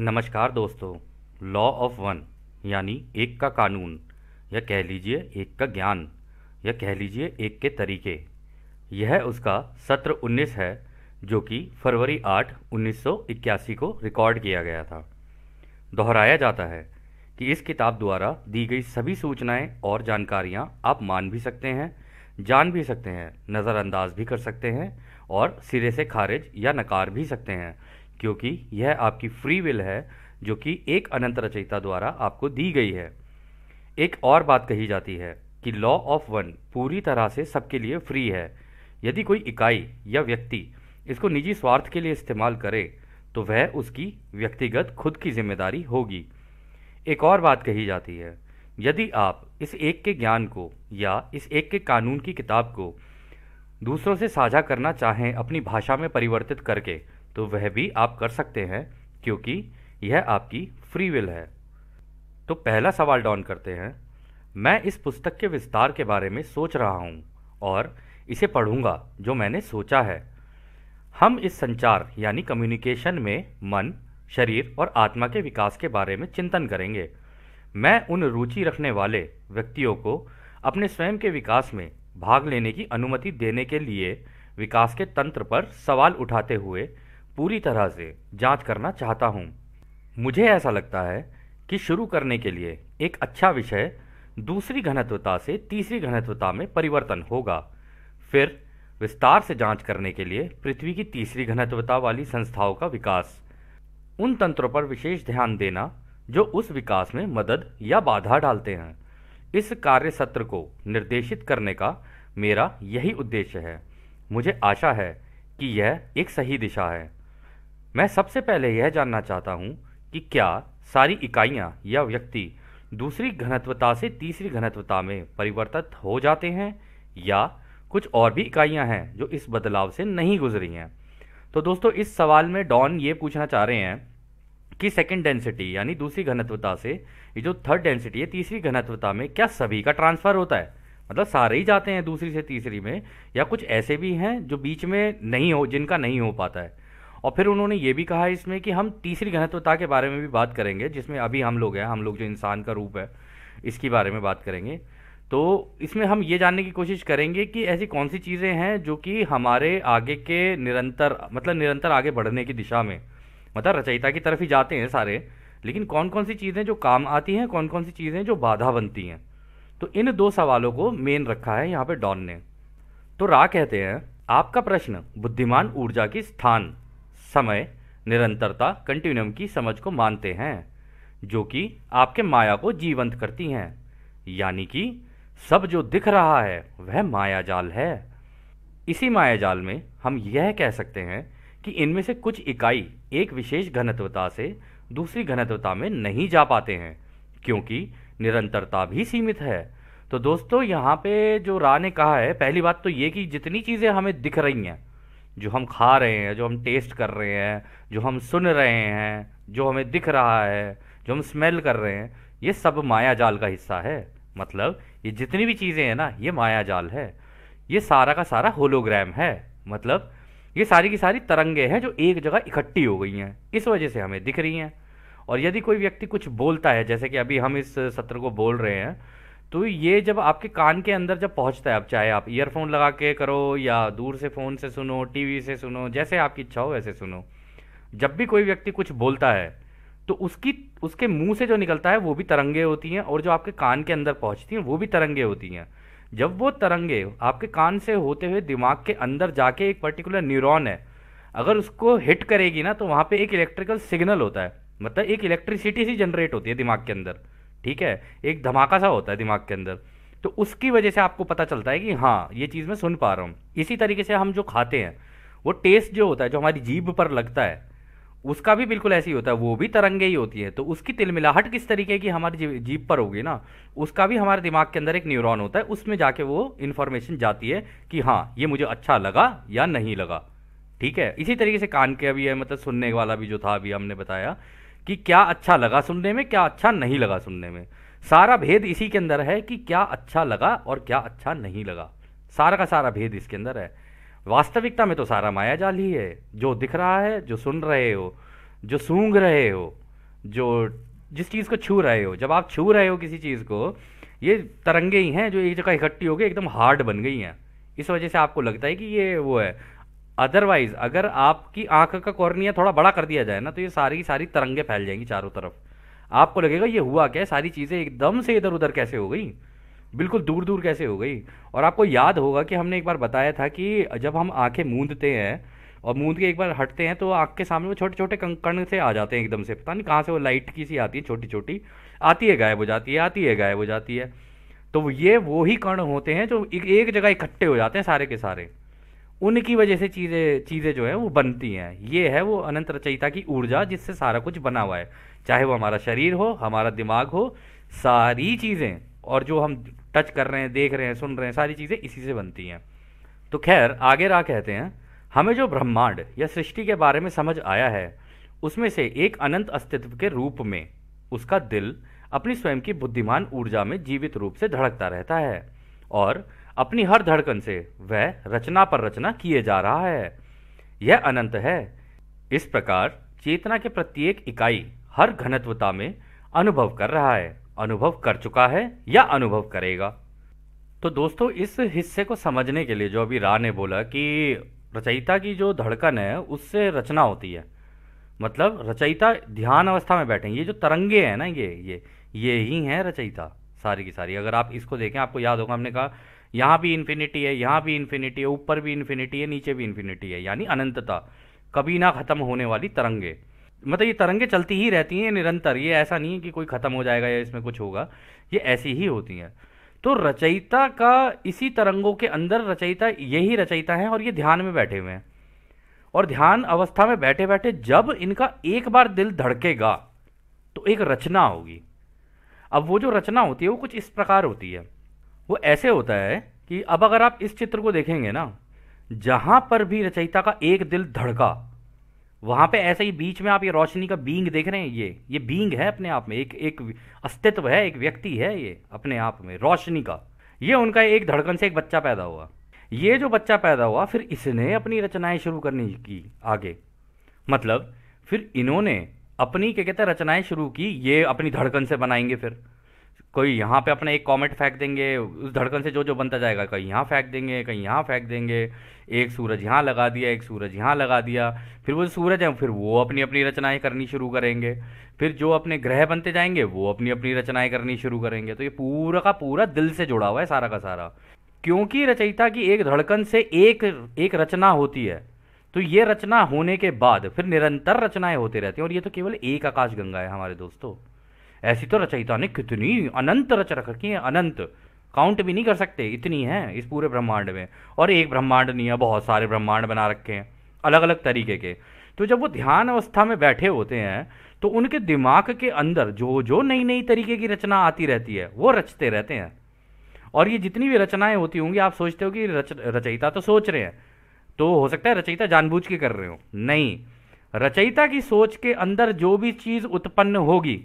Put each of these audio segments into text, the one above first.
नमस्कार दोस्तों। Law of one यानी एक का कानून, या कह लीजिए एक का ज्ञान, या कह लीजिए एक के तरीके, यह उसका सत्र 19 है, जो कि फरवरी 8 1981 को रिकॉर्ड किया गया था। दोहराया जाता है कि इस किताब द्वारा दी गई सभी सूचनाएं और जानकारियां आप मान भी सकते हैं, जान भी सकते हैं, नज़रअंदाज भी कर सकते हैं और सिरे से खारिज या नकार भी सकते हैं, क्योंकि यह आपकी फ्री विल है जो कि एक अनंत रचयिता द्वारा आपको दी गई है। एक और बात कही जाती है कि लॉ ऑफ वन पूरी तरह से सबके लिए फ्री है। यदि कोई इकाई या व्यक्ति इसको निजी स्वार्थ के लिए इस्तेमाल करे तो वह उसकी व्यक्तिगत खुद की जिम्मेदारी होगी। एक और बात कही जाती है, यदि आप इस एक के ज्ञान को या इस एक के कानून की किताब को दूसरों से साझा करना चाहें अपनी भाषा में परिवर्तित करके, तो वह भी आप कर सकते हैं, क्योंकि यह आपकी फ्री विल है। तो पहला सवाल डॉन करते हैं। मैं इस पुस्तक के विस्तार के बारे में सोच रहा हूँ और इसे पढ़ूंगा जो मैंने सोचा है। हम इस संचार यानी कम्युनिकेशन में मन, शरीर और आत्मा के विकास के बारे में चिंतन करेंगे। मैं उन रुचि रखने वाले व्यक्तियों को अपने स्वयं के विकास में भाग लेने की अनुमति देने के लिए विकास के तंत्र पर सवाल उठाते हुए पूरी तरह से जांच करना चाहता हूं। मुझे ऐसा लगता है कि शुरू करने के लिए एक अच्छा विषय दूसरी घनत्वता से तीसरी घनत्वता में परिवर्तन होगा। फिर विस्तार से जांच करने के लिए पृथ्वी की तीसरी घनत्वता वाली संस्थाओं का विकास, उन तंत्रों पर विशेष ध्यान देना जो उस विकास में मदद या बाधा डालते हैं। इस कार्य सत्र को निर्देशित करने का मेरा यही उद्देश्य है। मुझे आशा है कि यह एक सही दिशा है। मैं सबसे पहले यह जानना चाहता हूं कि क्या सारी इकाइयां या व्यक्ति दूसरी घनत्वता से तीसरी घनत्वता में परिवर्तित हो जाते हैं, या कुछ और भी इकाइयां हैं जो इस बदलाव से नहीं गुजरी हैं। तो दोस्तों, इस सवाल में डॉन ये पूछना चाह रहे हैं कि सेकंड डेंसिटी यानी दूसरी घनत्वता से ये जो थर्ड डेंसिटी है तीसरी घनत्वता में, क्या सभी का ट्रांसफर होता है? मतलब सारे ही जाते हैं दूसरी से तीसरी में, या कुछ ऐसे भी हैं जो बीच में नहीं हो, जिनका नहीं हो पाता है? और फिर उन्होंने ये भी कहा इसमें कि हम तीसरी घनत्वता के बारे में भी बात करेंगे, जिसमें अभी हम लोग हैं, हम लोग जो इंसान का रूप है, इसके बारे में बात करेंगे। तो इसमें हम ये जानने की कोशिश करेंगे कि ऐसी कौन सी चीज़ें हैं जो कि हमारे आगे के निरंतर आगे बढ़ने की दिशा में, मतलब रचयिता की तरफ ही जाते हैं सारे, लेकिन कौन कौन सी चीज़ें जो काम आती हैं, कौन कौन सी चीज़ें जो बाधा बनती हैं। तो इन दो सवालों को मेन रखा है यहाँ पे डॉन ने। तो रा कहते हैं, आपका प्रश्न बुद्धिमान ऊर्जा की स्थान, समय, निरंतरता, कंटिन्यूम की समझ को मानते हैं, जो कि आपके माया को जीवंत करती हैं। यानी कि सब जो दिख रहा है वह माया जाल है। इसी माया जाल में हम यह कह सकते हैं कि इनमें से कुछ इकाई एक विशेष घनत्वता से दूसरी घनत्वता में नहीं जा पाते हैं, क्योंकि निरंतरता भी सीमित है। तो दोस्तों, यहाँ पे जो रा ने कहा है, पहली बात तो ये कि जितनी चीज़ें हमें दिख रही हैं, जो हम खा रहे हैं, जो हम टेस्ट कर रहे हैं, जो हम सुन रहे हैं, जो हमें दिख रहा है, जो हम स्मेल कर रहे हैं, ये सब माया जाल का हिस्सा है। मतलब ये जितनी भी चीज़ें हैं ना, ये माया जाल है। ये सारा का सारा होलोग्राम है। मतलब ये सारी की सारी तरंगे हैं जो एक जगह इकट्ठी हो गई हैं, इस वजह से हमें दिख रही हैं। और यदि कोई व्यक्ति कुछ बोलता है, जैसे कि अभी हम इस सत्र को बोल रहे हैं, तो ये जब आपके कान के अंदर जब पहुंचता है, अब चाहे आप ईयरफोन लगा के करो या दूर से फ़ोन से सुनो, टीवी से सुनो, जैसे आपकी इच्छा हो वैसे सुनो, जब भी कोई व्यक्ति कुछ बोलता है तो उसके मुंह से जो निकलता है वो भी तरंगे होती हैं, और जो आपके कान के अंदर पहुंचती हैं वो भी तरंगे होती हैं। जब वो तरंगे आपके कान से होते हुए दिमाग के अंदर जाके एक पर्टिकुलर न्यूरॉन है, अगर उसको हिट करेगी ना, तो वहाँ पे एक इलेक्ट्रिकल सिग्नल होता है, मतलब एक इलेक्ट्रिसिटी सी जनरेट होती है दिमाग के अंदर। ठीक है, एक धमाका सा होता है दिमाग के अंदर। तो उसकी वजह से आपको पता चलता है कि हाँ, ये चीज़ मैं सुन पा रहा हूँ। इसी तरीके से हम जो खाते हैं, वो टेस्ट जो होता है, जो हमारी जीभ पर लगता है, उसका भी बिल्कुल ऐसे ही होता है, वो भी तरंगे ही होती है। तो उसकी तिलमिलाहट किस तरीके की हमारी जीभ पर होगी ना, उसका भी हमारे दिमाग के अंदर एक न्यूरॉन होता है, उसमें जाके वो इन्फॉर्मेशन जाती है कि हाँ, ये मुझे अच्छा लगा या नहीं लगा। ठीक है, इसी तरीके से कान के अभी है, मतलब सुनने वाला भी जो था, अभी हमने बताया कि क्या अच्छा लगा सुनने में, क्या अच्छा नहीं लगा सुनने में। सारा भेद इसी के अंदर है कि क्या अच्छा लगा और क्या अच्छा नहीं लगा। सारा का सारा भेद इसके अंदर है। वास्तविकता में तो सारा माया जाल ही है। जो दिख रहा है, जो सुन रहे हो, जो सूंघ रहे हो, जो जिस चीज़ को छू रहे हो, जब आप छू रहे हो किसी चीज़ को, ये तरंगे ही हैं जो एक जगह इकट्ठी हो गई एकदम हार्ड बन गई हैं। इस वजह से आपको लगता है कि ये वो है। अदरवाइज अगर आपकी आंख का कॉर्निया थोड़ा बड़ा कर दिया जाए ना, तो ये सारी की सारी तरंगे फैल जाएंगी चारों तरफ। आपको लगेगा ये हुआ क्या है, सारी चीज़ें एकदम से इधर उधर कैसे हो गई, बिल्कुल दूर दूर कैसे हो गई। और आपको याद होगा कि हमने एक बार बताया था कि जब हम आंखें मूंदते हैं और मूंद के एक बार हटते हैं, तो आंख के सामने वो छोटे छोटे कण से आ जाते हैं एकदम से, पता नहीं कहाँ से वो लाइट की सी आती है, छोटी छोटी आती है गायब हो जाती है, आती है गायब हो जाती है। तो ये वो ही कण होते हैं जो एक जगह इकट्ठे हो जाते हैं सारे के सारे। उनकी वजह से चीज़ें चीज़ें जो है वो बनती हैं। ये है वो अनंत रचयिता की ऊर्जा जिससे सारा कुछ बना हुआ है, चाहे वो हमारा शरीर हो, हमारा दिमाग हो, सारी चीज़ें और जो हम टच कर रहे हैं, देख रहे हैं, सुन रहे हैं, सारी चीज़ें इसी से बनती हैं। तो खैर आगे रा कहते हैं, हमें जो ब्रह्मांड या सृष्टि के बारे में समझ आया है, उसमें से एक अनंत अस्तित्व के रूप में उसका दिल अपनी स्वयं की बुद्धिमान ऊर्जा में जीवित रूप से धड़कता रहता है और अपनी हर धड़कन से वह रचना पर रचना किए जा रहा है। यह अनंत है। इस प्रकार चेतना के प्रत्येक इकाई हर घनत्वता में अनुभव कर रहा है, अनुभव कर चुका है या अनुभव करेगा। तो दोस्तों इस हिस्से को समझने के लिए जो अभी रा ने बोला कि रचयिता की जो धड़कन है उससे रचना होती है, मतलब रचयिता ध्यान अवस्था में बैठे हैं, ये जो तरंगे हैं ना, ये ही हैं रचयिता सारी की सारी। अगर आप इसको देखें, आपको याद होगा हमने कहा यहाँ भी इन्फिनिटी है, यहाँ भी इन्फिनिटी है, ऊपर भी इन्फिनिटी है, नीचे भी इन्फिनिटी है, यानी अनंतता, कभी ना खत्म होने वाली तरंगे। मतलब ये तरंगे चलती ही रहती हैं निरंतर, ये ऐसा नहीं है कि कोई खत्म हो जाएगा या इसमें कुछ होगा, ये ऐसी ही होती हैं। तो रचयिता का इसी तरंगों के अंदर रचयिता यही रचयिता है और ये ध्यान में बैठे हुए हैं। और ध्यान अवस्था में बैठे बैठे जब इनका एक बार दिल धड़केगा तो एक रचना होगी। अब वो जो रचना होती है वो कुछ इस प्रकार होती है। वो ऐसे होता है कि अब अगर आप इस चित्र को देखेंगे ना, जहां पर भी रचयिता का एक दिल धड़का, वहां पे ऐसे ही बीच में आप ये रोशनी का बींग देख रहे हैं, ये बींग है अपने आप में, एक एक अस्तित्व है, एक व्यक्ति है ये अपने आप में रोशनी का। ये उनका एक धड़कन से एक बच्चा पैदा हुआ। ये जो बच्चा पैदा हुआ फिर इसने अपनी रचनाएं शुरू करनी की आगे, मतलब फिर इन्होंने अपनी क्या कहते हैं रचनाएं शुरू की, ये अपनी धड़कन से बनाएंगे। फिर कोई यहाँ पे अपना एक कॉमेट फेंक देंगे, उस धड़कन से जो जो बनता जाएगा, कहीं यहाँ फेंक देंगे, कहीं यहाँ फेंक देंगे, एक सूरज यहाँ लगा दिया, एक सूरज यहाँ लगा दिया, फिर वो सूरज है फिर वो अपनी अपनी रचनाएं करनी शुरू करेंगे। फिर जो अपने ग्रह बनते जाएंगे वो अपनी अपनी रचनाएं करनी शुरू करेंगे। तो ये पूरा का पूरा दिल से जुड़ा हुआ है सारा का सारा, क्योंकि रचयिता की एक धड़कन से एक एक रचना होती है। तो ये रचना होने के बाद फिर निरंतर रचनाएं होते रहती हैं। और ये तो केवल एक आकाश गंगा है हमारे दोस्तों, ऐसी तो रचयिता ने कितनी अनंत रच रखी है, अनंत काउंट भी नहीं कर सकते, इतनी है इस पूरे ब्रह्मांड में। और एक ब्रह्मांड नहीं है, बहुत सारे ब्रह्मांड बना रखे हैं अलग अलग तरीके के। तो जब वो ध्यान अवस्था में बैठे होते हैं तो उनके दिमाग के अंदर जो जो नई नई तरीके की रचना आती रहती है वो रचते रहते हैं। और ये जितनी भी रचनाएं होती होंगी, आप सोचते हो कि रचयिता तो सोच रहे हैं, तो हो सकता है रचयिता जानबूझ के कर रहे हो, नहीं। रचयिता की सोच के अंदर जो भी चीज उत्पन्न होगी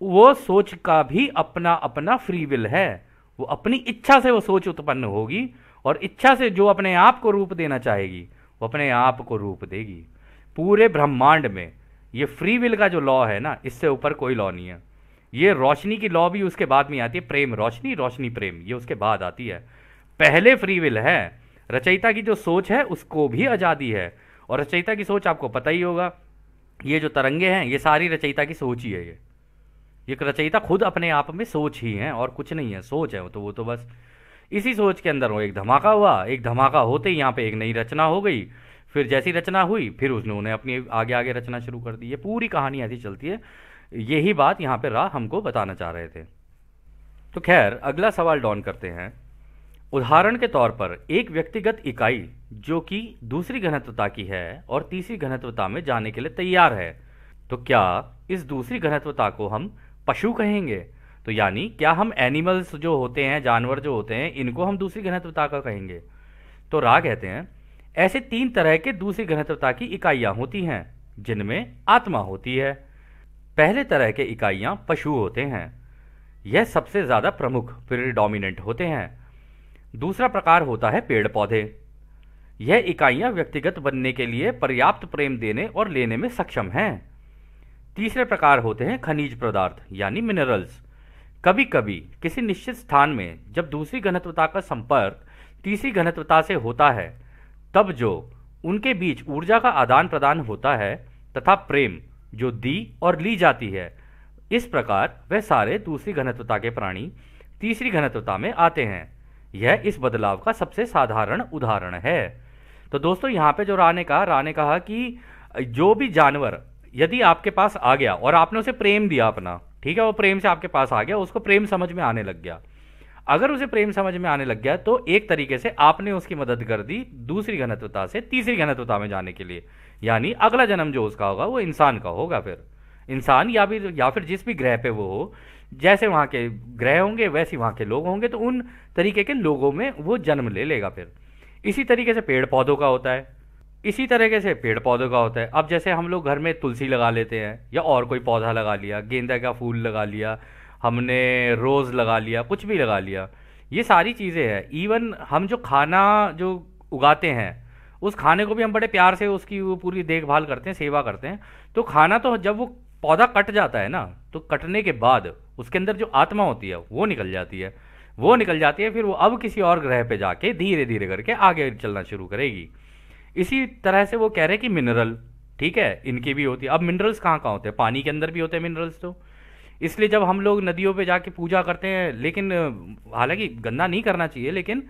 वो सोच का भी अपना अपना फ्री विल है, वो अपनी इच्छा से वो सोच उत्पन्न होगी और इच्छा से जो अपने आप को रूप देना चाहेगी वो अपने आप को रूप देगी। पूरे ब्रह्मांड में ये फ्री विल का जो लॉ है ना, इससे ऊपर कोई लॉ नहीं है। ये रोशनी की लॉ भी उसके बाद में आती है, प्रेम रोशनी, रोशनी प्रेम, ये उसके बाद आती है। पहले फ्री विल है, रचयिता की जो सोच है उसको भी आज़ादी है। और रचयिता की सोच आपको पता ही होगा, ये जो तरंगे हैं ये सारी रचयिता की सोच ही है। ये रचयिता खुद अपने आप में सोच ही है और कुछ नहीं है, सोच है वो तो बस इसी सोच के अंदर वो एक धमाका हुआ, एक धमाका होते ही यहाँ पे एक नई रचना हो गई। फिर जैसी रचना हुई फिर उन्होंने अपनी आगे आगे रचना शुरू कर दी। ये पूरी कहानी ऐसी चलती है, यही बात यहाँ पे रा हमको बताना चाह रहे थे। तो खैर अगला सवाल डॉन करते हैं। उदाहरण के तौर पर एक व्यक्तिगत इकाई जो कि दूसरी घनत्वता की है और तीसरी घनत्वता में जाने के लिए तैयार है, तो क्या इस दूसरी घनत्वता को हम पशु कहेंगे? तो यानी क्या हम एनिमल्स जो होते हैं, जानवर जो होते हैं, इनको हम दूसरी घनत्वता का कहेंगे? तो रा कहते हैं ऐसे 3 तरह के दूसरी घनत्वता की इकाइयां होती हैं जिनमें आत्मा होती है। पहले तरह के इकाइयां पशु होते हैं, यह सबसे ज्यादा प्रमुख प्रीडोमिनेंट होते हैं। दूसरा प्रकार होता है पेड़ पौधे। यह इकाइयां व्यक्तिगत बनने के लिए पर्याप्त प्रेम देने और लेने में सक्षम हैं। तीसरे प्रकार होते हैं खनिज पदार्थ यानी मिनरल्स। कभी कभी किसी निश्चित स्थान में जब दूसरी घनत्वता का संपर्क तीसरी घनत्वता से होता है, तब जो उनके बीच ऊर्जा का आदान प्रदान होता है तथा प्रेम जो दी और ली जाती है, इस प्रकार वह सारे दूसरी घनत्वता के प्राणी तीसरी घनत्वता में आते हैं। यह इस बदलाव का सबसे साधारण उदाहरण है। तो दोस्तों यहाँ पे जो रा ने कहा कि जो भी जानवर यदि आपके पास आ गया और आपने उसे प्रेम दिया अपना, ठीक है, वो प्रेम से आपके पास आ गया, उसको प्रेम समझ में आने लग गया। अगर उसे प्रेम समझ में आने लग गया तो एक तरीके से आपने उसकी मदद कर दी दूसरी घनत्वता से तीसरी घनत्वता में जाने के लिए, यानी अगला जन्म जो उसका होगा वो इंसान का होगा। फिर इंसान या फिर जिस भी ग्रह पे वो हो, जैसे वहाँ के ग्रह होंगे वैसे वहाँ के लोग होंगे, तो उन तरीके के लोगों में वो जन्म ले लेगा। फिर इसी तरीके से पेड़ पौधों का होता है, इसी तरीके से पेड़ पौधों का होता है। अब जैसे हम लोग घर में तुलसी लगा लेते हैं या और कोई पौधा लगा लिया, गेंदा का फूल लगा लिया, हमने रोज़ लगा लिया, कुछ भी लगा लिया, ये सारी चीज़ें हैं। इवन हम जो खाना जो उगाते हैं उस खाने को भी हम बड़े प्यार से उसकी वो पूरी देखभाल करते हैं, सेवा करते हैं। तो खाना तो जब वो पौधा कट जाता है ना, तो कटने के बाद उसके अंदर जो आत्मा होती है वो निकल जाती है, वो निकल जाती है। फिर वो अब किसी और ग्रह पे जाके धीरे धीरे करके आगे चलना शुरू करेगी। इसी तरह से वो कह रहे हैं कि मिनरल, ठीक है, इनकी भी होती है। अब मिनरल्स कहाँ कहाँ होते हैं? पानी के अंदर भी होते हैं मिनरल्स। तो इसलिए जब हम लोग नदियों पे जाके पूजा करते हैं, लेकिन हालांकि गंदा नहीं करना चाहिए, लेकिन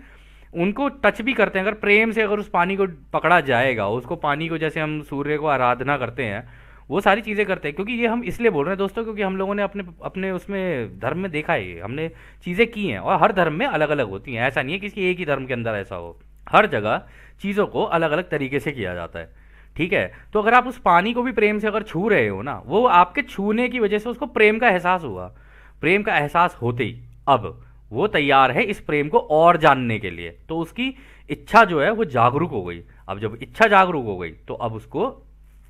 उनको टच भी करते हैं, अगर प्रेम से अगर उस पानी को पकड़ा जाएगा, उसको पानी को जैसे हम सूर्य को आराधना करते हैं, वो सारी चीज़ें करते हैं। क्योंकि ये हम इसलिए बोल रहे हैं दोस्तों, क्योंकि हम लोगों ने अपने अपने उसमें धर्म में देखा है, हमने चीज़ें की हैं, और हर धर्म में अलग अलग होती हैं। ऐसा नहीं है किसी एक ही धर्म के अंदर ऐसा हो, हर जगह चीज़ों को अलग अलग तरीके से किया जाता है, ठीक है। तो अगर आप उस पानी को भी प्रेम से अगर छू रहे हो ना, वो आपके छूने की वजह से उसको प्रेम का एहसास हुआ। प्रेम का एहसास होते ही अब वो तैयार है इस प्रेम को और जानने के लिए, तो उसकी इच्छा जो है वो जागरूक हो गई। अब जब इच्छा जागरूक हो गई तो अब उसको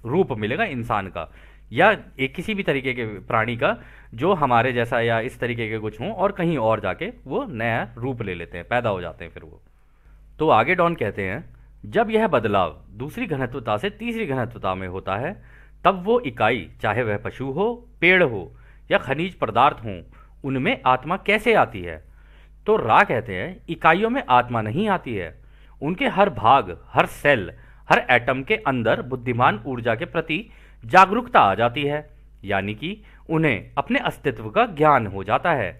रूप मिलेगा इंसान का या एक किसी भी तरीके के प्राणी का जो हमारे जैसा या इस तरीके के कुछ हों, और कहीं और जाके वो नया रूप ले लेते हैं, पैदा हो जाते हैं फिर वो। तो आगे डॉन कहते हैं, जब यह बदलाव दूसरी घनत्वता से तीसरी घनत्वता में होता है, तब वो इकाई, चाहे वह पशु हो, पेड़ हो या खनिज पदार्थ हो, उनमें आत्मा कैसे आती है? तो रा कहते हैं, इकाइयों में आत्मा नहीं आती है, उनके हर भाग, हर सेल, हर एटम के अंदर बुद्धिमान ऊर्जा के प्रति जागरूकता आ जाती है, यानी कि उन्हें अपने अस्तित्व का ज्ञान हो जाता है।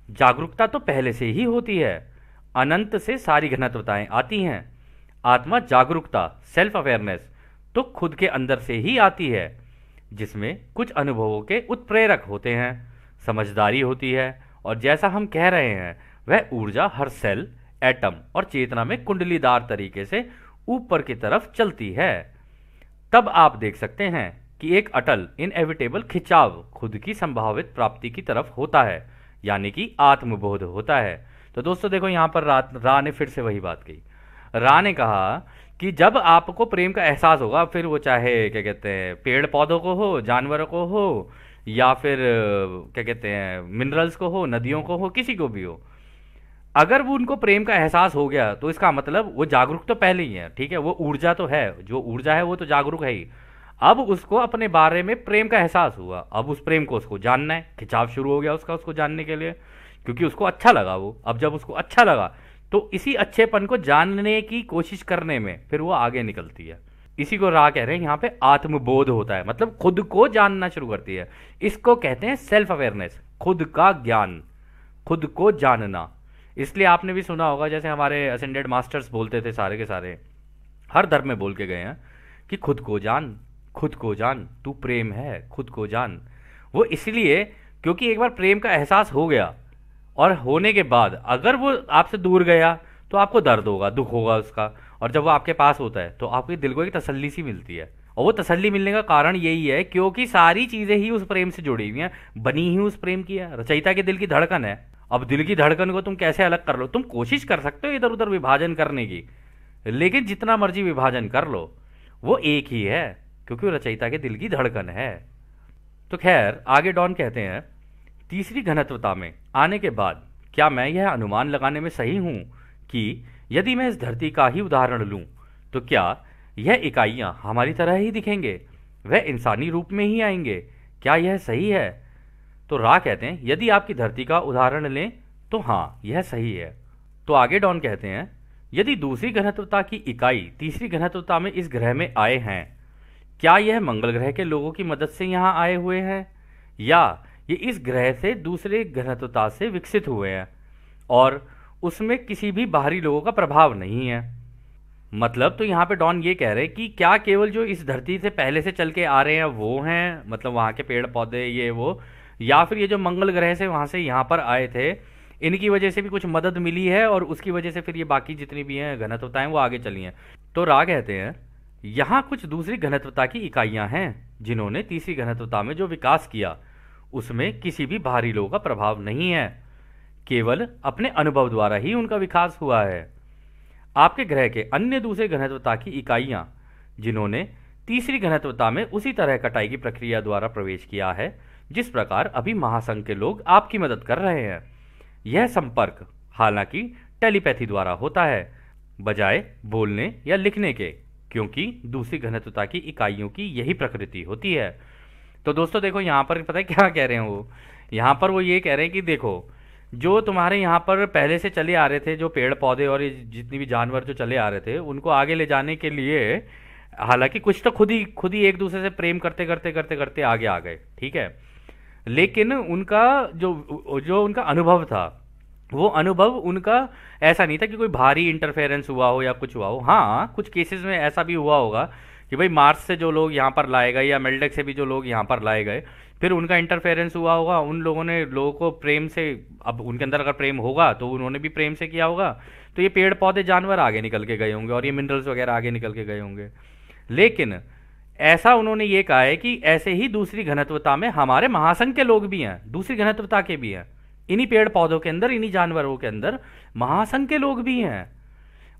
जागरूकता तो पहले से ही होती है, अनंत से सारी घनत्वताएं आती हैं। आत्मा जागरूकता, सेल्फ अवेयरनेस, तो खुद के अंदर से ही आती है, जिसमें कुछ अनुभवों के उत्प्रेरक होते हैं, समझदारी होती है, और जैसा हम कह रहे हैं वह ऊर्जा हर सेल, एटम और चेतना में कुंडलीदार तरीके से ऊपर की तरफ चलती है। तब आप देख सकते हैं कि एक अटल, इनएविटेबल खिंचाव खुद की संभावित प्राप्ति की तरफ होता है, यानी कि आत्मबोध होता है। तो दोस्तों देखो, यहाँ पर रा ने फिर से वही बात कही। रा ने कहा कि जब आपको प्रेम का एहसास होगा, फिर वो चाहे क्या कहते हैं पेड़ पौधों को हो, जानवरों को हो, या फिर क्या कहते हैं मिनरल्स को हो, नदियों को हो, किसी को भी हो, अगर वो उनको प्रेम का एहसास हो गया तो इसका मतलब वो जागरूक तो पहले ही है, ठीक है, वो ऊर्जा तो है, जो ऊर्जा है वो तो जागरूक है ही। अब उसको अपने बारे में प्रेम का एहसास हुआ, अब उस प्रेम को उसको जानना है, खिंचाव शुरू हो गया उसका उसको जानने के लिए, क्योंकि उसको अच्छा लगा वो। अब जब उसको अच्छा लगा तो इसी अच्छेपन को जानने की कोशिश करने में फिर वो आगे निकलती है। इसी को रा कह रहे हैं यहाँ पे, आत्मबोध होता है, मतलब खुद को जानना शुरू करती है। इसको कहते हैं सेल्फ अवेयरनेस, खुद का ज्ञान, खुद को जानना। इसलिए आपने भी सुना होगा, जैसे हमारे असेंडेड मास्टर्स बोलते थे, सारे के सारे हर धर्म में बोल के गए हैं कि खुद को जान, खुद को जान, तू प्रेम है, खुद को जान। वो इसलिए क्योंकि एक बार प्रेम का एहसास हो गया, और होने के बाद अगर वो आपसे दूर गया तो आपको दर्द होगा, दुख होगा उसका, और जब वो आपके पास होता है तो आपके दिल को एक तसल्ली सी मिलती है। और वो तसल्ली मिलने का कारण यही है क्योंकि सारी चीज़ें ही उस प्रेम से जुड़ी हुई हैं, बनी ही उस प्रेम की है। रचयिता के दिल की धड़कन है। अब दिल की धड़कन को तुम कैसे अलग कर लो? तुम कोशिश कर सकते हो इधर उधर विभाजन करने की, लेकिन जितना मर्जी विभाजन कर लो वो एक ही है, क्योंकि वो रचयिता के दिल की धड़कन है। तो खैर आगे डॉन कहते हैं, तीसरी घनत्वता में आने के बाद क्या मैं यह अनुमान लगाने में सही हूं कि यदि मैं इस धरती का ही उदाहरण लूं तो क्या यह इकाइयां हमारी तरह ही दिखेंगे, वह इंसानी रूप में ही आएंगे, क्या यह सही है? तो रा कहते हैं यदि आपकी धरती का उदाहरण लें तो हाँ, यह सही है। तो आगे डॉन कहते हैं यदि दूसरी घनत्वता की इकाई तीसरी घनत्वता में इस ग्रह में आए हैं, क्या यह मंगल ग्रह के लोगों की मदद से यहाँ आए हुए हैं या ये इस ग्रह से दूसरे घनत्वता से विकसित हुए हैं और उसमें किसी भी बाहरी लोगों का प्रभाव नहीं है? मतलब तो यहाँ पे डॉन ये कह रहे हैं कि क्या केवल जो इस धरती से पहले से चल के आ रहे हैं वो हैं, मतलब वहाँ के पेड़ पौधे ये वो, या फिर ये जो मंगल ग्रह से वहाँ से यहाँ पर आए थे इनकी वजह से भी कुछ मदद मिली है और उसकी वजह से फिर ये बाकी जितनी भी हैं घनत्वताएं वो आगे चली हैं? तो रा कहते हैं यहाँ कुछ दूसरी घनत्वता की इकाइयाँ हैं जिन्होंने तीसरी घनत्वता में जो विकास किया उसमें किसी भी बाहरी लोगों का प्रभाव नहीं है, केवल अपने अनुभव द्वारा ही उनका विकास हुआ है। आपके ग्रह के अन्य दूसरे घनत्वता की इकाइयां जिन्होंने तीसरी घनत्वता में उसी तरह कटाई की प्रक्रिया द्वारा प्रवेश किया है जिस प्रकार अभी महासंघ के लोग आपकी मदद कर रहे हैं। यह संपर्क हालांकि टेलीपैथी द्वारा होता है बजाय बोलने या लिखने के, क्योंकि दूसरी घनत्वता की इकाइयों की यही प्रकृति होती है। तो दोस्तों देखो यहाँ पर पता है क्या कह रहे हैं वो, यहाँ पर वो ये कह रहे हैं कि देखो जो तुम्हारे यहाँ पर पहले से चले आ रहे थे जो पेड़ पौधे और ये जितनी भी जानवर जो चले आ रहे थे उनको आगे ले जाने के लिए हालांकि कुछ तो खुद ही एक दूसरे से प्रेम करते करते करते करते आगे आ गए, ठीक है, लेकिन उनका जो जो उनका अनुभव था वो अनुभव उनका ऐसा नहीं था कि कोई भारी इंटरफेरेंस हुआ हो या कुछ हुआ हो। हाँ, कुछ केसेस में ऐसा भी हुआ होगा कि भाई मार्स से जो लोग यहाँ पर लाए गए या मेल्डेक से भी जो लोग यहाँ पर लाए गए फिर उनका इंटरफेरेंस हुआ होगा, उन लोगों ने लोगों को प्रेम से, अब उनके अंदर अगर प्रेम होगा तो उन्होंने भी प्रेम से किया होगा, तो ये पेड़ पौधे जानवर आगे निकल के गए होंगे और ये मिनरल्स वगैरह आगे निकल के गए होंगे। लेकिन ऐसा उन्होंने ये कहा है कि ऐसे ही दूसरी घनत्वता में हमारे महासंघ के लोग भी हैं, दूसरी घनत्वता के भी हैं, इन्हीं पेड़ पौधों के अंदर इन्हीं जानवरों के अंदर महासंघ के लोग भी हैं।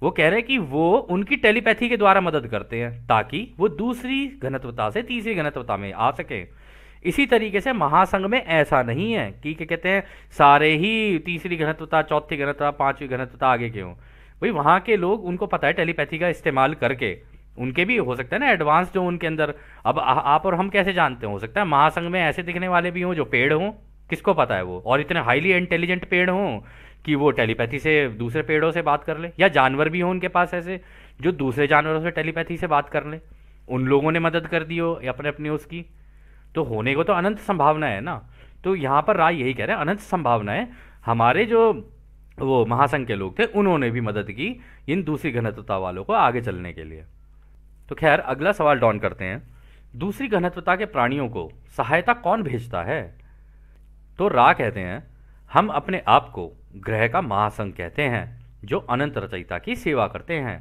वो कह रहे हैं कि वो उनकी टेलीपैथी के द्वारा मदद करते हैं ताकि वो दूसरी घनत्वता से तीसरी घनत्वता में आ सके। इसी तरीके से महासंघ में ऐसा नहीं है कि क्या कहते हैं सारे ही तीसरी घनत्वता चौथी घनत्वता पांचवी घनत्वता आगे के हों। भाई वहाँ के लोग, उनको पता है टेलीपैथी का इस्तेमाल करके उनके भी हो सकता है ना एडवांस जो उनके अंदर, अब आप और हम कैसे जानते हैं, हो सकता है महासंघ में ऐसे दिखने वाले भी हों जो पेड़ हों, किसको पता है वो, और इतने हाईली इंटेलिजेंट पेड़ हों कि वो टेलीपैथी से दूसरे पेड़ों से बात कर ले, या जानवर भी हो उनके पास ऐसे जो दूसरे जानवरों से टेलीपैथी से बात कर ले, उन लोगों ने मदद कर दी हो या अपने अपनी उसकी, तो होने को तो अनंत संभावना है ना। तो यहाँ पर राय यही कह रहे हैं अनंत संभावना है, हमारे जो वो महासंघ के लोग थे उन्होंने भी मदद की इन दूसरी घनत्वता वालों को आगे चलने के लिए। तो खैर अगला सवाल डॉन करते हैं, दूसरी घनत्वता के प्राणियों को सहायता कौन भेजता है? तो रा कहते हैं हम अपने आप को ग्रह का महासंघ कहते हैं जो अनंत रचयिता की सेवा करते हैं।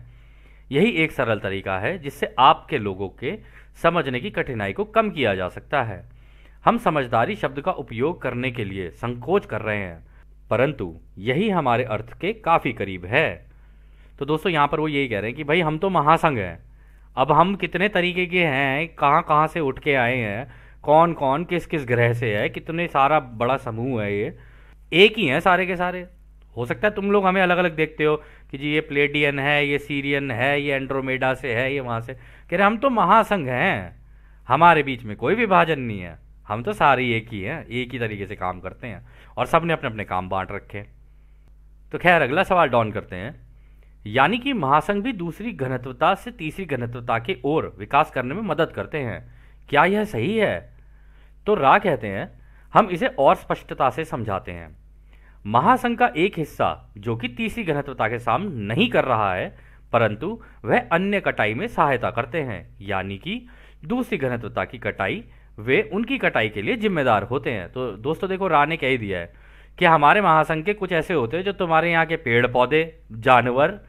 यही एक सरल तरीका है जिससे आपके लोगों के समझने की कठिनाई को कम किया जा सकता है। हम समझदारी शब्द का उपयोग करने के लिए संकोच कर रहे हैं, परंतु यही हमारे अर्थ के काफ़ी करीब है। तो दोस्तों यहाँ पर वो यही कह रहे हैं कि भाई हम तो महासंघ हैं, अब हम कितने तरीके के हैं, कहाँ कहाँ से उठ के आए हैं, कौन कौन किस किस ग्रह से है, कितने सारा बड़ा समूह है, ये एक ही हैं सारे के सारे। हो सकता है तुम लोग हमें अलग अलग देखते हो कि जी ये प्लेडियन है, ये सीरियन है, ये एंड्रोमेडा से है, ये वहाँ से, कह रहे हम तो महासंघ हैं, हमारे बीच में कोई विभाजन नहीं है, हम तो सारे एक ही हैं, एक ही तरीके से काम करते हैं और सब ने अपने अपने काम बांट रखे। तो खैर अगला सवाल डॉन करते हैं, यानी कि महासंघ भी दूसरी घनत्वता से तीसरी घनत्वता की ओर विकास करने में मदद करते हैं, क्या यह सही है? तो रा कहते हैं हम इसे और स्पष्टता से समझाते हैं। महासंघ का एक हिस्सा जो कि तीसरी घनत्वता के सामने नहीं कर रहा है, परंतु वह अन्य कटाई में सहायता करते हैं, यानी कि दूसरी घनत्वता की कटाई वे उनकी कटाई के लिए जिम्मेदार होते हैं। तो दोस्तों देखो रा ने कह ही दिया है कि हमारे महासंघ के कुछ ऐसे होते हैं जो तुम्हारे यहाँ के पेड़ पौधे, जानवर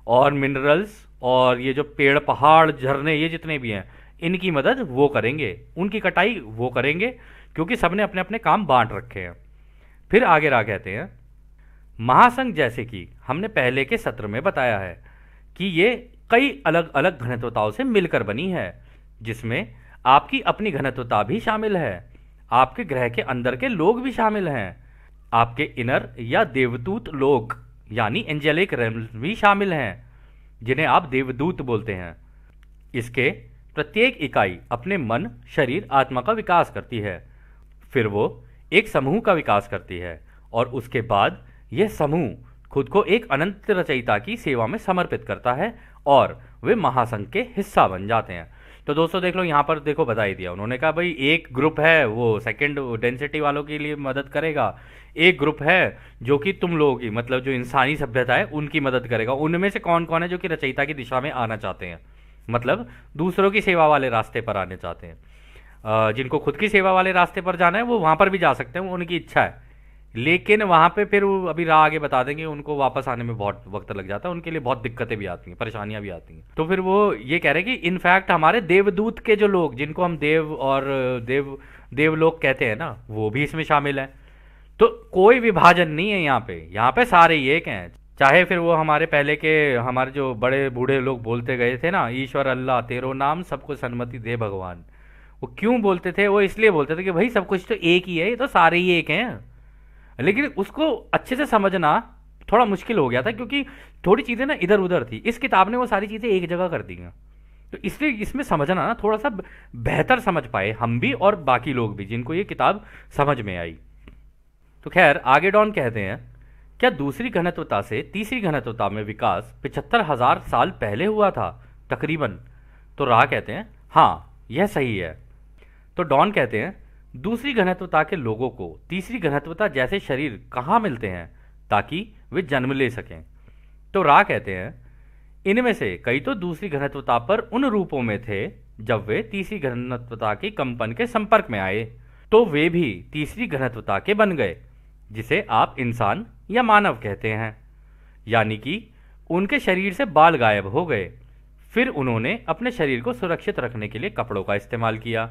और मिनरल्स और ये जो पेड़ पहाड़ झरने ये जितने भी हैं इनकी मदद वो करेंगे, उनकी कटाई वो करेंगे, क्योंकि सबने अपने अपने काम बांट रखे हैं। फिर आगे रा कहते हैं महासंघ जैसे कि हमने पहले के सत्र में बताया है कि ये कई अलग अलग घनत्वताओं से मिलकर बनी है, जिसमें आपकी अपनी घनत्वता भी शामिल है, आपके ग्रह के अंदर के लोग भी शामिल हैं, आपके इनर या देवदूत लोग यानी एंजेलिक रेल्म भी शामिल हैं जिन्हें आप देवदूत बोलते हैं। इसके प्रत्येक इकाई अपने मन, शरीर, आत्मा का विकास करती है। फिर वो एक समूह का विकास करती है और उसके बाद यह समूह खुद को एक अनंत रचयिता की सेवा में समर्पित करता है और वे महासंघ के हिस्सा बन जाते हैं। तो दोस्तों देख लो, यहाँ पर देखो बता ही दिया उन्होंने, कहा भाई एक ग्रुप है वो सेकंड डेंसिटी वालों के लिए मदद करेगा, एक ग्रुप है जो कि तुम लोगों की मतलब जो इंसानी सभ्यता है उनकी मदद करेगा। उनमें से कौन कौन है जो कि रचयिता की दिशा में आना चाहते हैं, मतलब दूसरों की सेवा वाले रास्ते पर आने चाहते हैं। जिनको खुद की सेवा वाले रास्ते पर जाना है वो वहाँ पर भी जा सकते हैं, वो उनकी इच्छा है, लेकिन वहाँ पे फिर अभी राह आगे बता देंगे, उनको वापस आने में बहुत वक्त लग जाता है, उनके लिए बहुत दिक्कतें भी आती हैं, परेशानियां भी आती हैं। तो फिर वो ये कह रहे हैं कि इनफैक्ट हमारे देवदूत के जो लोग जिनको हम देव और देवलोक कहते हैं ना, वो भी इसमें शामिल हैं। तो कोई विभाजन नहीं है यहाँ पे सारे ही एक हैं। चाहे फिर वो हमारे पहले के हमारे जो बड़े बूढ़े लोग बोलते गए थे ना, ईश्वर अल्लाह तेरो नाम सबको सन्मति दे भगवान, वो क्यों बोलते थे? वो इसलिए बोलते थे कि भाई सब कुछ तो एक ही है, ये तो सारे ही एक हैं। लेकिन उसको अच्छे से समझना थोड़ा मुश्किल हो गया था क्योंकि थोड़ी चीज़ें ना इधर उधर थी। इस किताब ने वो सारी चीज़ें एक जगह कर दी हैं, तो इसलिए इसमें समझना ना थोड़ा सा बेहतर समझ पाए हम भी और बाकी लोग भी जिनको ये किताब समझ में आई। तो खैर आगे डॉन कहते हैं, क्या दूसरी घनत्वता से तीसरी घनत्वता में विकास 75,000 साल पहले हुआ था तकरीबन? तो राह कहते हैं हाँ यह सही है। तो डॉन कहते हैं, दूसरी घनत्वता के लोगों को तीसरी घनत्वता जैसे शरीर कहाँ मिलते हैं ताकि वे जन्म ले सकें? तो राह कहते हैं, इनमें से कई तो दूसरी घनत्वता पर उन रूपों में थे जब वे तीसरी घनत्वता के कंपन के संपर्क में आए तो वे भी तीसरी घनत्वता के बन गए, जिसे आप इंसान या मानव कहते हैं। यानी कि उनके शरीर से बाल गायब हो गए, फिर उन्होंने अपने शरीर को सुरक्षित रखने के लिए कपड़ों का इस्तेमाल किया।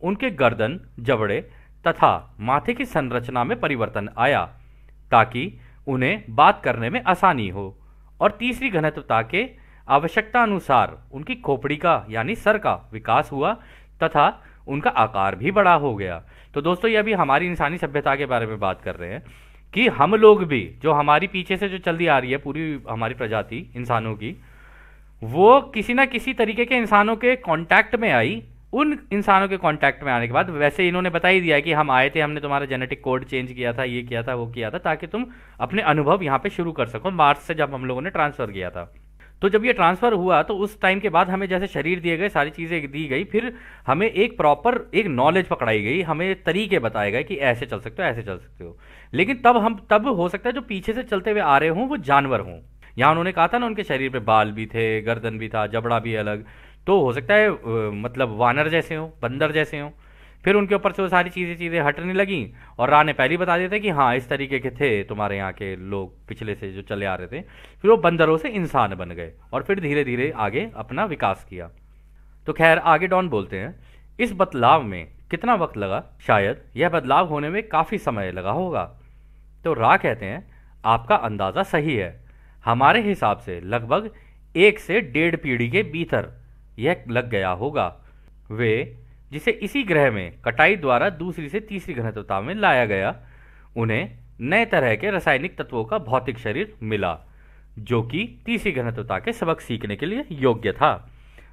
उनके गर्दन, जबड़े तथा माथे की संरचना में परिवर्तन आया ताकि उन्हें बात करने में आसानी हो, और तीसरी घनत्वता के आवश्यकता अनुसार उनकी खोपड़ी का यानी सर का विकास हुआ तथा उनका आकार भी बड़ा हो गया। तो दोस्तों ये अभी हमारी इंसानी सभ्यता के बारे में बात कर रहे हैं कि हम लोग भी जो हमारी पीछे से जो चलती आ रही है पूरी हमारी प्रजाति इंसानों की, वो किसी ना किसी तरीके के इंसानों के कांटेक्ट में आई। उन इंसानों के कांटेक्ट में आने के बाद वैसे इन्होंने बता ही दिया कि हम आए थे, हमने तुम्हारा जेनेटिक कोड चेंज किया था, ये किया था, वो किया था, ताकि तुम अपने अनुभव यहाँ पे शुरू कर सको। मार्स से जब हम लोगों ने ट्रांसफर किया था, तो जब ये ट्रांसफर हुआ तो उस टाइम के बाद हमें जैसे शरीर दिए गए, सारी चीज़ें दी गई, फिर हमें एक प्रॉपर एक नॉलेज पकड़ाई गई, हमें तरीके बताए गए कि ऐसे चल सकते हो, ऐसे चल सकते हो। लेकिन तब हो सकता है जो पीछे से चलते हुए आ रहे हों वो जानवर हों। यहाँ उन्होंने कहा था ना उनके शरीर पे बाल भी थे, गर्दन भी था, जबड़ा भी अलग, तो हो सकता है मतलब वानर जैसे हों, बंदर जैसे हों। फिर उनके ऊपर से वो सारी चीज़ें हटने लगी और राह ने पहले ही बता दिया था कि हाँ इस तरीके के थे तुम्हारे यहाँ के लोग पिछले से जो चले आ रहे थे। फिर वो बंदरों से इंसान बन गए और फिर धीरे धीरे आगे अपना विकास किया। तो खैर आगे डॉन बोलते हैं, इस बदलाव में कितना वक्त लगा? शायद यह बदलाव होने में काफ़ी समय लगा होगा। तो राह कहते हैं, आपका अंदाज़ा सही है, हमारे हिसाब से लगभग 1 से 1.5 पीढ़ी के भीतर यह लग गया होगा। वे जिसे इसी ग्रह में कटाई द्वारा दूसरी से तीसरी घनत्वता में लाया गया, उन्हें नए तरह के रासायनिक तत्वों का भौतिक शरीर मिला जो कि तीसरी घनत्वता के सबक सीखने के लिए योग्य था।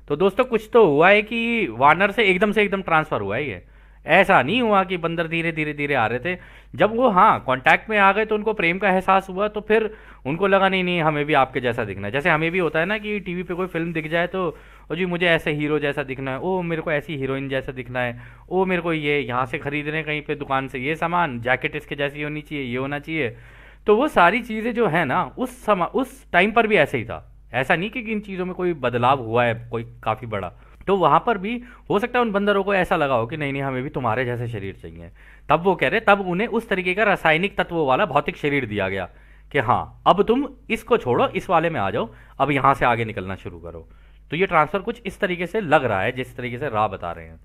तो दोस्तों कुछ तो हुआ है कि वानर से एकदम ट्रांसफर हुआ है, ये ऐसा नहीं हुआ कि बंदर धीरे धीरे आ रहे थे। जब वो हाँ कांटेक्ट में आ गए तो उनको प्रेम का एहसास हुआ, तो फिर उनको लगा नहीं हमें भी आपके जैसा दिखना है। जैसे हमें भी होता है ना कि टीवी पे कोई फिल्म दिख जाए तो ओ जी मुझे ऐसे हीरो जैसा दिखना है, ओ मेरे को ऐसी हीरोइन जैसा दिखना है, ओ मेरे को ये यहाँ से खरीद रहे हैं कहीं पे दुकान से ये सामान, जैकेट इसके जैसी होनी चाहिए, ये होना चाहिए। तो वो सारी चीज़ें जो है ना उस टाइम पर भी ऐसे ही था। ऐसा नहीं कि इन चीज़ों में कोई बदलाव हुआ है कोई काफ़ी बड़ा। तो वहाँ पर भी हो सकता है उन बंदरों को ऐसा लगा हो कि नहीं हमें भी तुम्हारे जैसे शरीर चाहिए। तब वो कह रहे, तब उन्हें उस तरीके का रासायनिक तत्वों वाला भौतिक शरीर दिया गया कि हाँ अब तुम इसको छोड़ो, इस वाले में आ जाओ, अब यहाँ से आगे निकलना शुरू करो। तो ये ट्रांसफर कुछ इस तरीके से लग रहा है जिस तरीके से राह बता रहे हैं।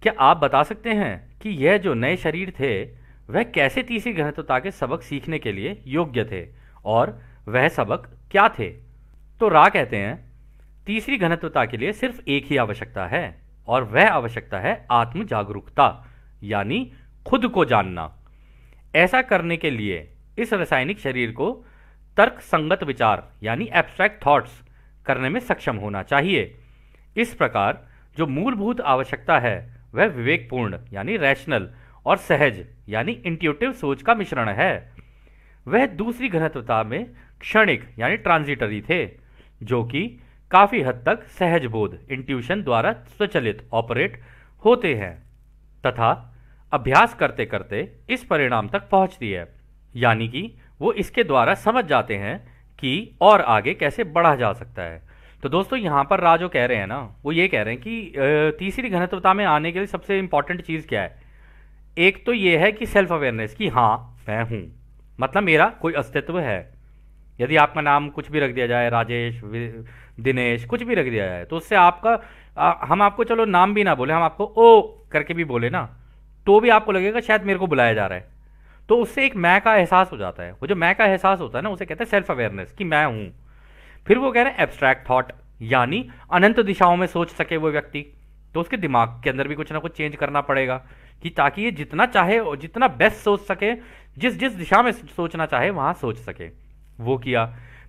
क्या आप बता सकते हैं कि यह जो नए शरीर थे वह कैसे तीसरी घनत्वता के सबक सीखने के लिए योग्य थे और वह सबक क्या थे? तो राह कहते हैं, तीसरी घनत्वता के लिए सिर्फ एक ही आवश्यकता है और वह आवश्यकता है आत्म जागरूकता, यानी खुद को जानना। ऐसा करने के लिए इस रासायनिक शरीर को तर्क संगत विचार यानी एब्स्ट्रैक्ट थॉट्स करने में सक्षम होना चाहिए। इस प्रकार जो मूलभूत आवश्यकता है वह विवेकपूर्ण यानी रैशनल और सहज यानी इंट्यूटिव सोच का मिश्रण है। वह दूसरी घनत्वता में क्षणिक यानी ट्रांजिटरी थे, जो कि काफी हद तक सहज बोध इंट्यूशन द्वारा स्वचालित ऑपरेट होते हैं तथा अभ्यास करते करते इस परिणाम तक पहुंचती है, यानी कि वो इसके द्वारा समझ जाते हैं कि और आगे कैसे बढ़ा जा सकता है। तो दोस्तों यहाँ पर राज जो कह रहे हैं ना, वो ये कह रहे हैं कि तीसरी घनत्वता में आने के लिए सबसे इंपॉर्टेंट चीज़ क्या है। एक तो ये है कि सेल्फ अवेयरनेस, कि हाँ मैं हूँ, मतलब मेरा कोई अस्तित्व है। यदि आपका नाम कुछ भी रख दिया जाए, राजेश, दिनेश, कुछ भी रख दिया जाए, तो उससे आपका हम आपको चलो नाम भी ना बोले, हम आपको ओ करके भी बोले ना, तो भी आपको लगेगा शायद मेरे को बुलाया जा रहा है। तो उससे एक मैं का एहसास हो जाता है। वो जो मैं का एहसास होता है ना, उसे कहते हैं सेल्फ अवेयरनेस, कि मैं हूं। फिर वो कह रहे हैं एब्स्ट्रैक्ट थॉट, यानी अनंत दिशाओं में सोच सके वो व्यक्ति। तो उसके दिमाग के अंदर भी कुछ ना कुछ चेंज करना पड़ेगा, कि ताकि ये जितना चाहे और जितना बेस्ट सोच सके, जिस जिस दिशा में सोचना चाहे वहां सोच सके। वो किया।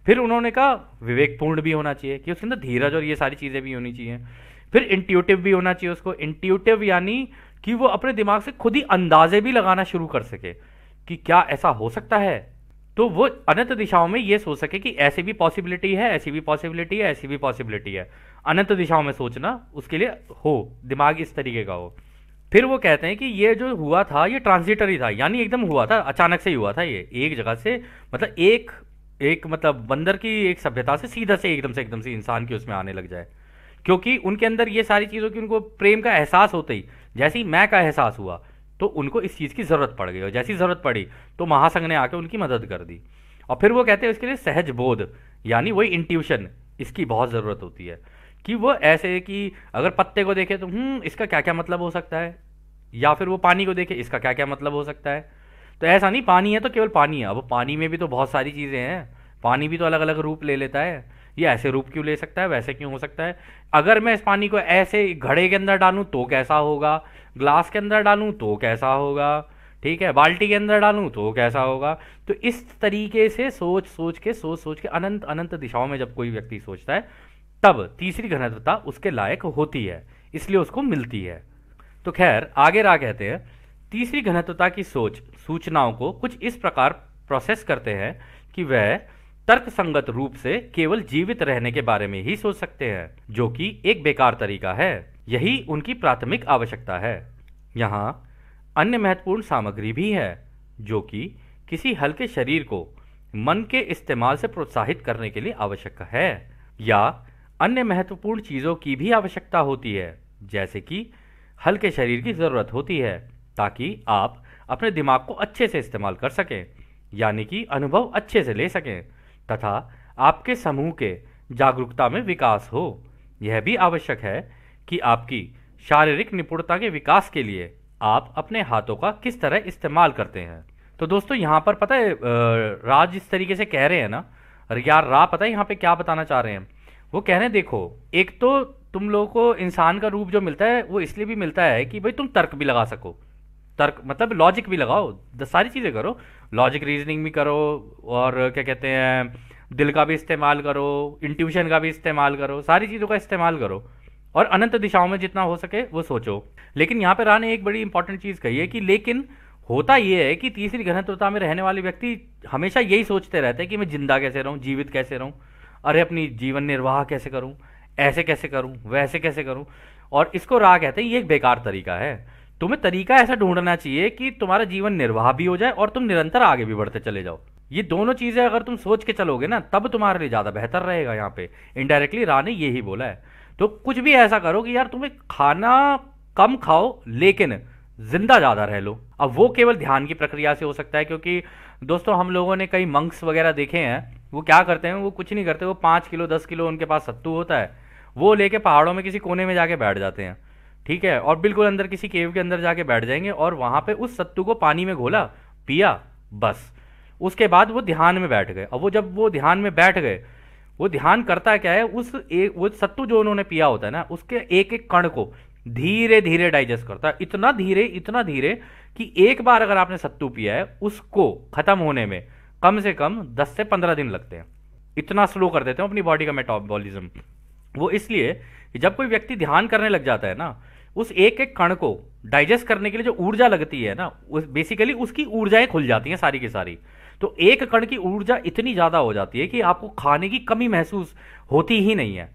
फिर उन्होंने कहा विवेकपूर्ण भी होना चाहिए, कि उसके अंदर धीरज और ये सारी चीजें भी होनी चाहिए। फिर इंट्यूटिव भी होना चाहिए उसको। इंट्यूटिव यानी कि वो अपने दिमाग से खुद ही अंदाजे भी लगाना शुरू कर सके कि क्या ऐसा हो सकता है। तो वो अनंत दिशाओं में ये सोच सके कि ऐसी भी पॉसिबिलिटी है, ऐसी भी पॉसिबिलिटी है, ऐसी भी पॉसिबिलिटी है। अनंत दिशाओं में सोचना उसके लिए हो, दिमाग इस तरीके का हो। फिर वो कहते हैं कि ये जो हुआ था ये ट्रांजिटरी था, यानी एकदम हुआ था, अचानक से ही हुआ था। ये एक जगह से मतलब एक मतलब बंदर की एक सभ्यता से सीधा से एकदम से इंसान की उसमें आने लग जाए, क्योंकि उनके अंदर ये सारी चीज़ों की उनको प्रेम का एहसास होते ही, जैसे ही मैं का एहसास हुआ, तो उनको इस चीज़ की ज़रूरत पड़ गई, और जैसी ज़रूरत पड़ी तो महासंघ ने आके उनकी मदद कर दी। और फिर वो कहते हैं इसके लिए सहज बोध, यानी वही इंट्यूशन, इसकी बहुत ज़रूरत होती है। कि वो ऐसे कि अगर पत्ते को देखे तो इसका क्या क्या मतलब हो सकता है, या फिर वो पानी को देखे इसका क्या क्या मतलब हो सकता है। तो ऐसा नहीं पानी है तो केवल पानी है, अब पानी में भी तो बहुत सारी चीज़ें हैं, पानी भी तो अलग अलग रूप ले लेता है। ये ऐसे रूप क्यों ले सकता है, वैसे क्यों हो सकता है। अगर मैं इस पानी को ऐसे घड़े के अंदर डालूं तो कैसा होगा, ग्लास के अंदर डालूं तो कैसा होगा, ठीक है, बाल्टी के अंदर डालूं तो कैसा होगा। तो इस तरीके से सोच सोच के अनंत अनंत दिशाओं में जब कोई व्यक्ति सोचता है, तब तीसरी घनत्वता उसके लायक होती है, इसलिए उसको मिलती है। तो खैर आगे रा कहते हैं तीसरी घनत्वता की सोच सूचनाओं को कुछ इस प्रकार प्रोसेस करते हैं कि वह तर्कसंगत रूप से केवल जीवित रहने के बारे में ही सोच सकते हैं, जो कि एक बेकार तरीका है। यही उनकी प्राथमिक आवश्यकता है। यहाँ अन्य महत्वपूर्ण सामग्री भी है, जो कि किसी हल्के शरीर को मन के इस्तेमाल से प्रोत्साहित करने के लिए आवश्यक है, या अन्य महत्वपूर्ण चीज़ों की भी आवश्यकता होती है, जैसे कि हल्के शरीर की ज़रूरत होती है ताकि आप अपने दिमाग को अच्छे से इस्तेमाल कर सकें, यानी कि अनुभव अच्छे से ले सकें, तथा आपके समूह के जागरूकता में विकास हो। यह भी आवश्यक है कि आपकी शारीरिक निपुणता के विकास के लिए आप अपने हाथों का किस तरह इस्तेमाल करते हैं। तो दोस्तों यहाँ पर पता है राज इस तरीके से कह रहे हैं ना, यार रा पता है यहाँ पे क्या बताना चाह रहे हैं। वो कह रहे हैं देखो, एक तो तुम लोगों को इंसान का रूप जो मिलता है वो इसलिए भी मिलता है कि भाई तुम तर्क भी लगा सको, तर्क मतलब लॉजिक भी लगाओ, सारी चीज़ें करो, लॉजिक रीजनिंग भी करो, और क्या कहते हैं दिल का भी इस्तेमाल करो, इंट्यूशन का भी इस्तेमाल करो, सारी चीज़ों का इस्तेमाल करो, और अनंत दिशाओं में जितना हो सके वो सोचो। लेकिन यहाँ पे रा ने एक बड़ी इंपॉर्टेंट चीज़ कही है कि लेकिन होता ये है कि तीसरी घनत्वता में रहने वाले व्यक्ति हमेशा यही सोचते रहते हैं कि मैं जिंदा कैसे रहूँ, जीवित कैसे रहूँ, अरे अपनी जीवन निर्वाह कैसे करूँ, ऐसे कैसे करूँ, वैसे कैसे करूँ। और इसको रा कहते हैं ये एक बेकार तरीका है। तुम्हें तरीका ऐसा ढूंढना चाहिए कि तुम्हारा जीवन निर्वाह भी हो जाए और तुम निरंतर आगे भी बढ़ते चले जाओ। ये दोनों चीजें अगर तुम सोच के चलोगे ना, तब तुम्हारे लिए ज्यादा बेहतर रहेगा। यहाँ पे इनडायरेक्टली रा ने यही बोला है। तो कुछ भी ऐसा करो कि यार तुम्हें खाना कम खाओ लेकिन जिंदा ज्यादा रह लो। अब वो केवल ध्यान की प्रक्रिया से हो सकता है, क्योंकि दोस्तों हम लोगों ने कई मंक्स वगैरह देखे हैं, वो क्या करते हैं, वो कुछ नहीं करते, वो 5 किलो 10 किलो उनके पास सत्तू होता है, वो लेके पहाड़ों में किसी कोने में जाके बैठ जाते हैं, ठीक है, और बिल्कुल अंदर किसी केव के अंदर जाके बैठ जाएंगे, और वहां पे उस सत्तू को पानी में घोला, पिया, बस। उसके बाद वो ध्यान में बैठ गए। अब वो जब वो ध्यान में बैठ गए, वो ध्यान करता क्या है, वो सत्तू जो उन्होंने पिया होता है ना, उसके एक एक कण को धीरे धीरे डाइजेस्ट करता है, इतना धीरे कि एक बार अगर आपने सत्तू पिया है, उसको खत्म होने में कम से कम 10 से 15 दिन लगते हैं। इतना स्लो कर देते हैं अपनी बॉडी का मेटाबॉलिज्म। वो इसलिए कि जब कोई व्यक्ति ध्यान करने लग जाता है ना, उस एक एक कण को डाइजेस्ट करने के लिए जो ऊर्जा लगती है ना, उस बेसिकली उसकी ऊर्जाएं खुल जाती हैं सारी की सारी। तो एक कण की ऊर्जा इतनी ज्यादा हो जाती है कि आपको खाने की कमी महसूस होती ही नहीं है।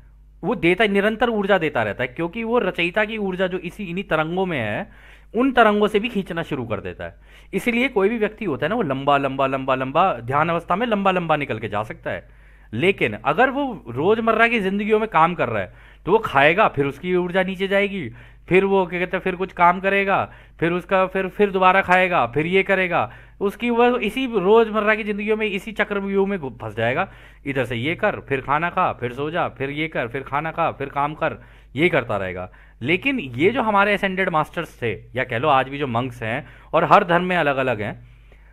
वो देता निरंतर ऊर्जा देता रहता है, क्योंकि वो रचयिता की ऊर्जा जो इसी इन्हीं तरंगों में है, उन तरंगों से भी खींचना शुरू कर देता है। इसलिए कोई भी व्यक्ति होता है ना, वो लंबा लंबा लंबा लंबा ध्यान अवस्था में लंबा लंबा निकल के जा सकता है। लेकिन अगर वो रोजमर्रा की जिंदगियों में काम कर रहा है, तो वो खाएगा, फिर उसकी ऊर्जा नीचे जाएगी, फिर वो क्या कहते हैं, फिर कुछ काम करेगा, फिर उसका फिर दोबारा खाएगा, फिर ये करेगा, उसकी वह इसी रोजमर्रा की जिंदगियों में इसी चक्रव्यूह में फंस जाएगा। इधर से ये कर, फिर खाना खा, फिर सो जा, फिर ये कर, फिर खाना खा, फिर काम कर, ये करता रहेगा। लेकिन ये जो हमारे असेंडेड मास्टर्स थे, या कह लो आज भी जो मंक्स हैं, और हर धर्म में अलग अलग हैं,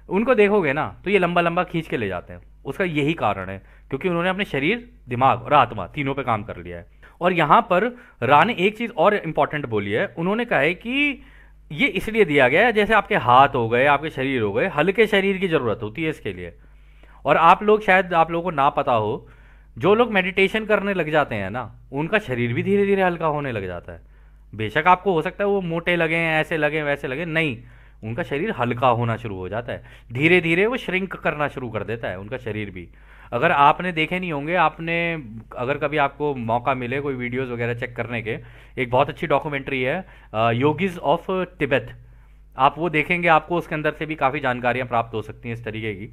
उनको देखोगे ना तो ये लंबा लंबा खींच के ले जाते हैं। उसका यही कारण है, क्योंकि उन्होंने अपने शरीर, दिमाग और आत्मा तीनों पे काम कर लिया है। और यहाँ पर रा ने एक चीज और इंपॉर्टेंट बोली है। उन्होंने कहा है कि ये इसलिए दिया गया है, जैसे आपके हाथ हो गए, आपके शरीर हो गए, हल्के शरीर की जरूरत होती है इसके लिए। और आप लोग, शायद आप लोगों को ना पता हो, जो लोग मेडिटेशन करने लग जाते हैं ना, उनका शरीर भी धीरे धीरे हल्का होने लग जाता है। बेशक आपको हो सकता है वो मोटे लगे, ऐसे लगे, वैसे लगे, नहीं, उनका शरीर हल्का होना शुरू हो जाता है। धीरे धीरे वो श्रिंक करना शुरू कर देता है उनका शरीर भी। अगर आपने देखे नहीं होंगे, आपने अगर कभी आपको मौका मिले कोई वीडियोस वगैरह चेक करने के, एक बहुत अच्छी डॉक्यूमेंट्री है, योगीज ऑफ तिब्बत, आप वो देखेंगे, आपको उसके अंदर से भी काफ़ी जानकारियाँ प्राप्त हो सकती हैं इस तरीके की।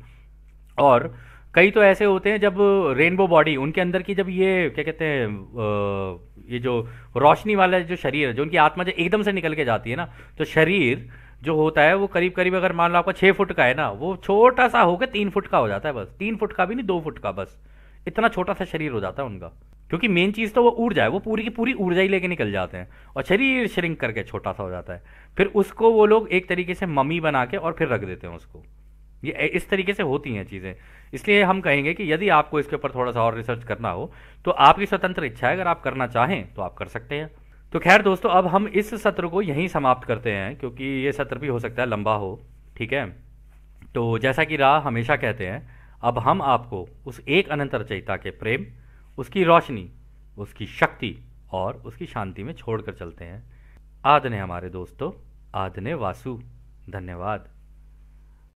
और कई तो ऐसे होते हैं, जब रेनबो बॉडी उनके अंदर की, जब ये क्या कहते हैं, ये जो रोशनी वाला जो शरीर है, जो उनकी आत्मा जो एकदम से निकल के जाती है ना, तो शरीर जो होता है वो करीब करीब, अगर मान लो आपका 6 फुट का है ना, वो छोटा सा होकर 3 फुट का हो जाता है। बस 3 फुट का भी नहीं, 2 फुट का, बस इतना छोटा सा शरीर हो जाता है उनका। क्योंकि मेन चीज़ तो वो ऊर्जा है, वो पूरी की पूरी ऊर्जा ही लेके निकल जाते हैं, और शरीर श्रिंक करके छोटा सा हो जाता है। फिर उसको वो लोग एक तरीके से मम्मी बना के और फिर रख देते हैं उसको। ये इस तरीके से होती हैं चीज़ें। इसलिए हम कहेंगे कि यदि आपको इसके ऊपर थोड़ा सा और रिसर्च करना हो, तो आपकी स्वतंत्र इच्छा है, अगर आप करना चाहें तो आप कर सकते हैं। तो खैर दोस्तों, अब हम इस सत्र को यहीं समाप्त करते हैं, क्योंकि ये सत्र भी हो सकता है लंबा हो, ठीक है। तो जैसा कि राह हमेशा कहते हैं, अब हम आपको उस एक अनंत रचयिता के प्रेम, उसकी रोशनी, उसकी शक्ति और उसकी शांति में छोड़कर चलते हैं। आदने हमारे दोस्तों, आदने वासु। धन्यवाद।